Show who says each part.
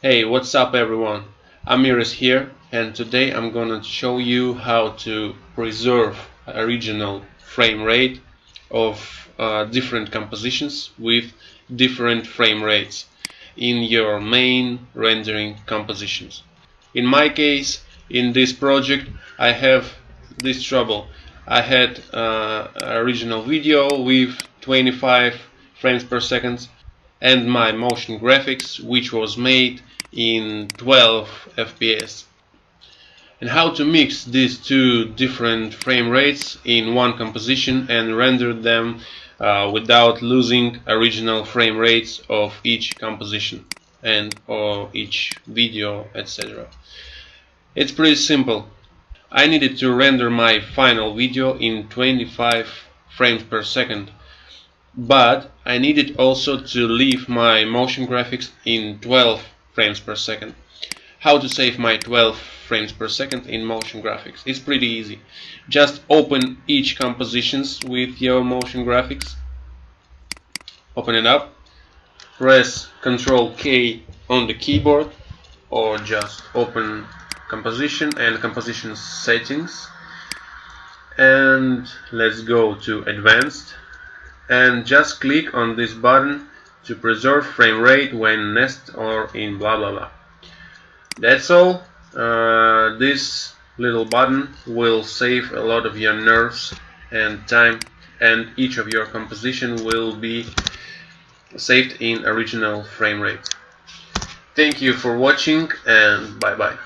Speaker 1: Hey, what's up everyone? Amiris here, and today I'm gonna show you how to preserve original frame rate of different compositions with different frame rates in your main rendering compositions. In my case, in this project, I have this trouble. I had original video with 25 frames per second and my motion graphics, which was made in 12 FPS. And how to mix these two different frame rates in one composition and render them without losing original frame rates of each composition and or each video, etc. It's pretty simple. I needed to render my final video in 25 frames per second, but I needed also to leave my motion graphics in 12 frames per second. How to save my 12 frames per second in motion graphics? It's pretty easy. Just open each compositions with your motion graphics. Open it up. Press Ctrl K on the keyboard, or just open composition and composition settings, and let's go to advanced and just click on this button to preserve frame rate when nested or in blah blah blah. That's all. This little button will save a lot of your nerves and time, and each of your composition will be saved in original frame rate. Thank you for watching, and bye bye.